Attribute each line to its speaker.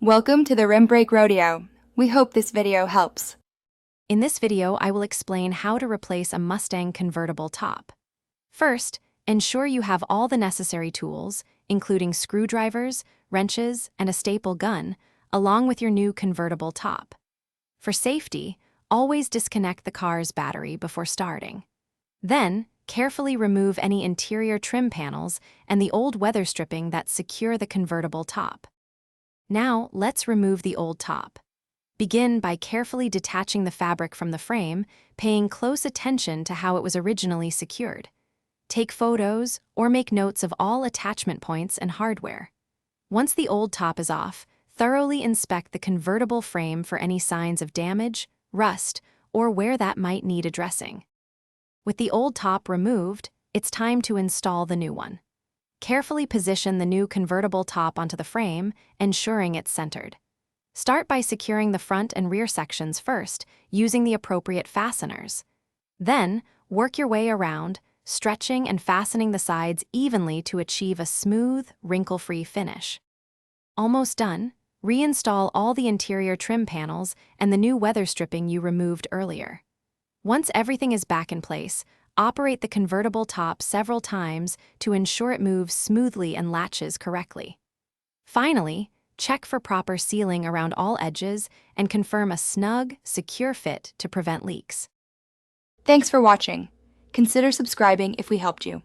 Speaker 1: Welcome to the Rim Brake Rodeo. We hope this video helps.
Speaker 2: In this video, I will explain how to replace a Mustang convertible top. First, ensure you have all the necessary tools, including screwdrivers, wrenches, and a staple gun, along with your new convertible top. For safety, always disconnect the car's battery before starting. Then, carefully remove any interior trim panels and the old weather stripping that secure the convertible top. Now, let's remove the old top. Begin by carefully detaching the fabric from the frame, paying close attention to how it was originally secured. Take photos or make notes of all attachment points and hardware. Once the old top is off, thoroughly inspect the convertible frame for any signs of damage, rust, or where that might need addressing. With the old top removed, it's time to install the new one. Carefully position the new convertible top onto the frame, ensuring it's centered. Start by securing the front and rear sections first, using the appropriate fasteners. Then, work your way around, stretching and fastening the sides evenly to achieve a smooth, wrinkle-free finish. Almost done, reinstall all the interior trim panels and the new weather stripping you removed earlier. Once everything is back in place, operate the convertible top several times to ensure it moves smoothly and latches correctly. Finally, check for proper sealing around all edges and confirm a snug, secure fit to prevent leaks.
Speaker 1: Thanks for watching. Consider subscribing if we helped you.